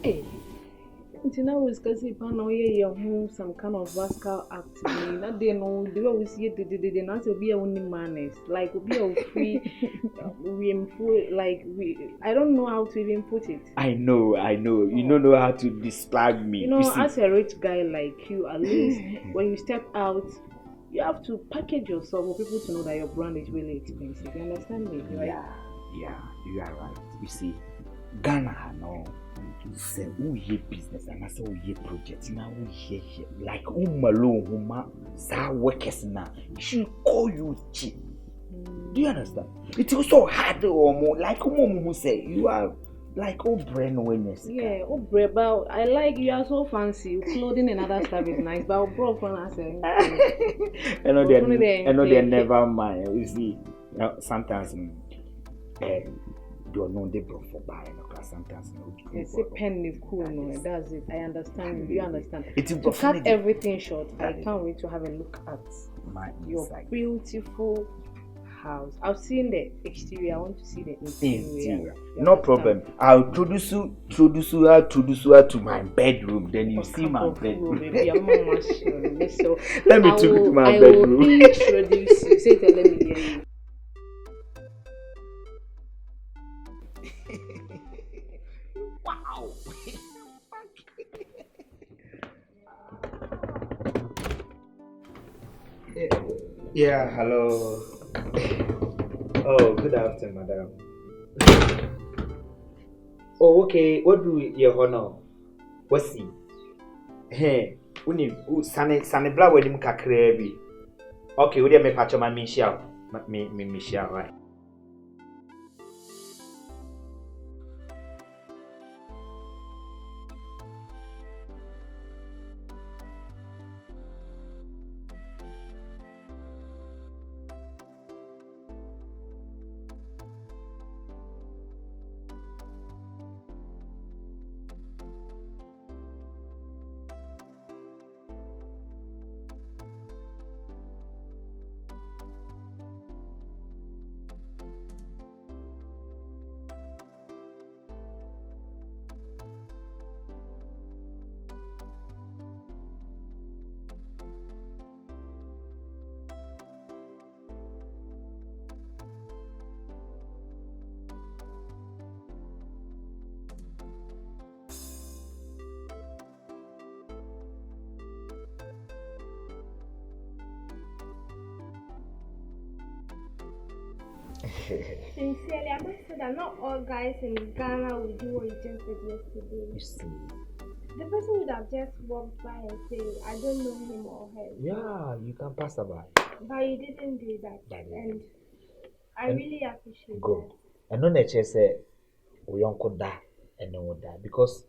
Hey, until now we can see pan your home some kind of vascal act. That they know the way we see it. The not to be a only manners. Like we be a free, we like we. I don't know how to even put it. I know. You Oh. don't know how to describe me. You You know, see. as a rich guy like you, at least when you step out, you have to package yourself for people to know that your brand is really expensive. You understand me, right? Yeah, you are right. You see, Ghana, no, say who ye business and I say who ye project now who here like malone sa workers now. She call you cheap. Do you understand? It's also hard or more like who say you are like oh brain awareness. Yeah, oh, but I like you are so fancy. Clothing and other stuff is nice, but bro, for us, I know they never mind. You see, you know, sometimes do not they brought for buying because sometimes it's a pen is cool, no, that's it. I understand you. You understand? It's To cut everything short, I can't wait to have a look at your beautiful house. I've seen the exterior. I want to see the interior. No problem. I'll introduce you to my bedroom. Then you see my bedroom. So let me take you to my bedroom. I will introduce you. Say let me hear you. Wow. Yeah, hello. Oh, good afternoon, madam. Oh, okay. What do you honor? What's he? Hey, uni sane bla wedim kakra bi. Okay, we dey me patch my Michelle. Me Michelle, right? Sincerely, I must say that not all guys in Ghana will do what you just did yesterday. You see. The person would have just walked by and said, I don't know him or her. Yeah, you can pass by. But you didn't do that. And I really appreciate good. that. And no nature say we uncle da and no that because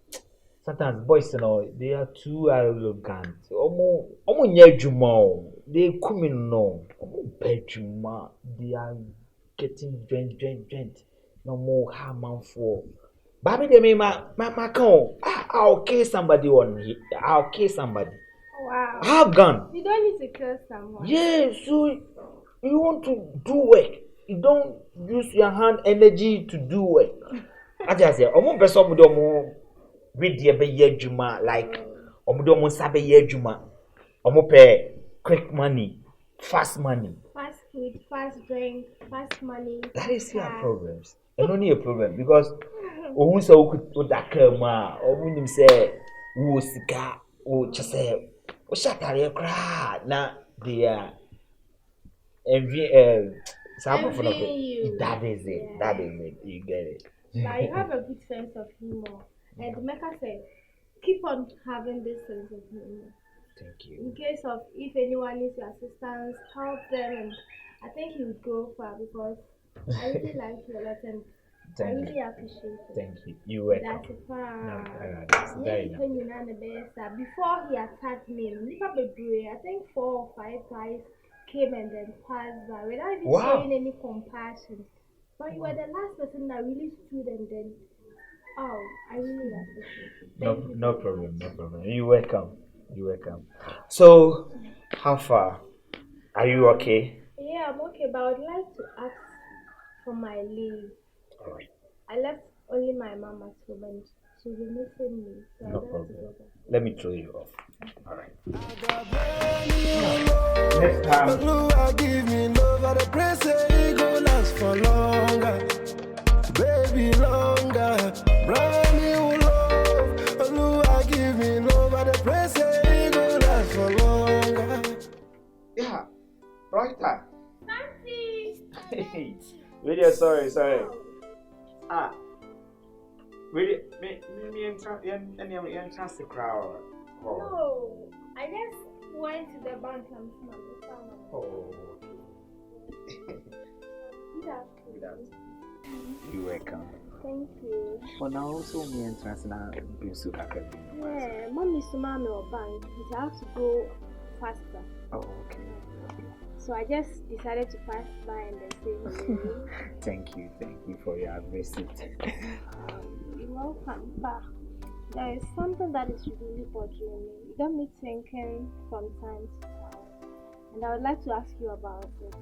sometimes boys, you know, they are too arrogant. Omo nye juma. They come in no. Omo bedjuma. They are getting drink. No more harm for. Baby, they may my con. I'll kill somebody on here. I'll kill somebody. Wow. I have gun. You don't need to kill someone. Yeah, so you want to do work. You don't use your hand energy to do work. I just say, omo person mo do omo read the be ye juma like omo do omo sabe ye juma. Omo pay quick money, fast money. Fast food, fast drink, fast money. That is your problems. And only a problem because ohun say o da kan ma omo nim say wo sika o chese o shatare kra na dia envy Envying you. that is it. Yeah. That is it. You get it. Now you have a good sense of humor. And Mecca said, keep on having this sense of humor. Thank you. In case of if anyone needs your assistance, help them, and I think you would go far because I really like you a lot and I really appreciate it. Thank you. You welcome. That's a far. No, that's very nice. Before he attacked me, I think 4 or 5 guys came and then passed by without even showing any compassion. But you were the last person that really stood and then, oh, I really appreciate it. No problem. You welcome. So, how far? Are you okay? Yeah, I'm okay, but I would like to ask for my leave. Alright. I left only my mom at home and she'll be missing me. So No I don't have to problem. go back. Let me throw you off. All right. Next time. Oluwa give me love, I dey pray say it go last for longer, baby longer. Brand new love, Oluwa give me love, I dey pray say it go last for longer. Yeah. Right time. Nancy! Video, sorry. Ah. Video, me and chance the crowd. No, I just went to the bank and found my Oh. You're welcome. Thank you. For now, also me and Transna being so happy. Yeah, mom is to mommy or bank. I have to go faster. Oh, okay. So I just decided to pass by and then say hello. Thank you for your visit. You're welcome. But there is something that is really bothering me. It got me thinking from time to time. And I would like to ask you about it.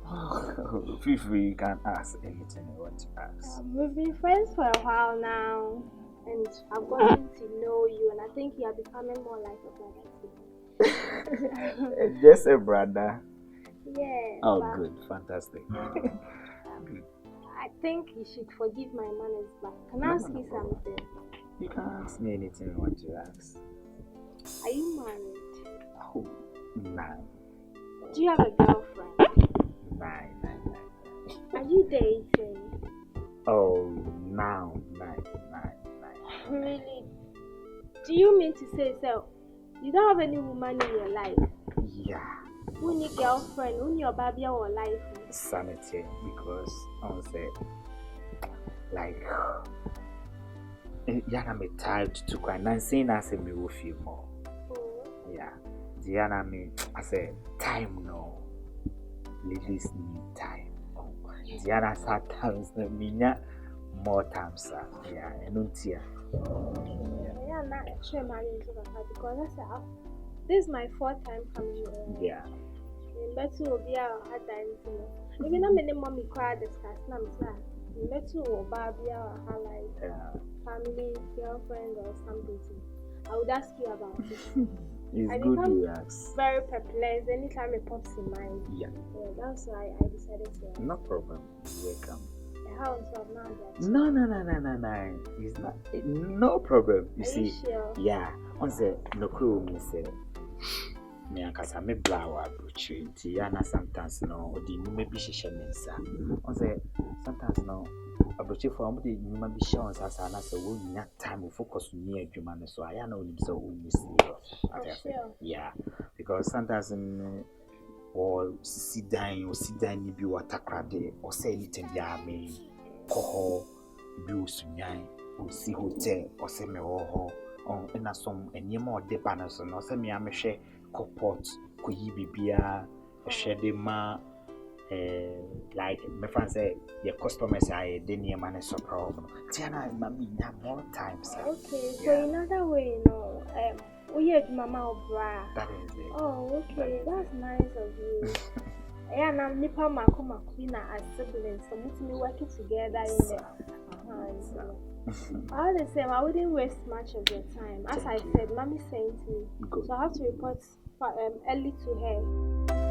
Oh, feel free, you can ask anything you want to ask. We've been friends for a while now. And I've gotten to know you. And I think you are becoming more like a brother to me. Just a brother. Yeah. Oh, but good, fantastic. Good. I think you should forgive my manners back. Can I No, ask no, you no. something? You can ask me anything you want to ask. Are you married? Oh, nine. Do you have a girlfriend? Nine. Are you dating? Oh, now, nine. Really? Do you mean to say so? You don't have any woman in your life? Yeah, Who need girlfriend? Who need your baby or life? sanity, because I say, like, Yana me tired to cry. Nancy, I say me will feel more. Oh, Yeah, Diana me, I say, time no. Ladies need time. Oh, Diana said times, no, me more times, sir. Yeah, and untia. yeah, I'm not sure marriage because I said, this is my fourth time coming here. Yeah. Better will be a hard time to know. Even though many mommy cry discuss, I'm sad. Better will be a highlight. Family, girlfriend, or something. I would ask you about it. It's I good become you ask. very perplexed anytime it pops in mind. Yeah, That's why I decided to ask. no problem. Welcome. The house of now that. No. It's not. No problem. You Are see, you sure? yeah. On the no crew, me say, me ankasa me blower bruchi. Tiana sometimes no, odi maybe she mensa. On the sometimes no. Abrochi for amudi nyuma bi share on sasa na say we nya time we focus on near adwuma no so aya na onim say we miss serious. Sure. Yeah, because sometimes or sit down ni bi watakrade or say anything ya me koho bi osunyan o si hotel or say me ho on na some enyema o de ba na so no say me amehwe kopot koyi bibia ehwe ma like my friend say your customers are the near man so problem. Tiana mami more times. Okay, so Yeah. in other way, we had mama or bra. That is it. Oh, okay, that's nice of you. Yeah, and I'm Nipa Makoma Queen as siblings, so we working together in the all the same, I wouldn't waste much of your time. As I said, Mommy sent me, Good. so I have to report early to her.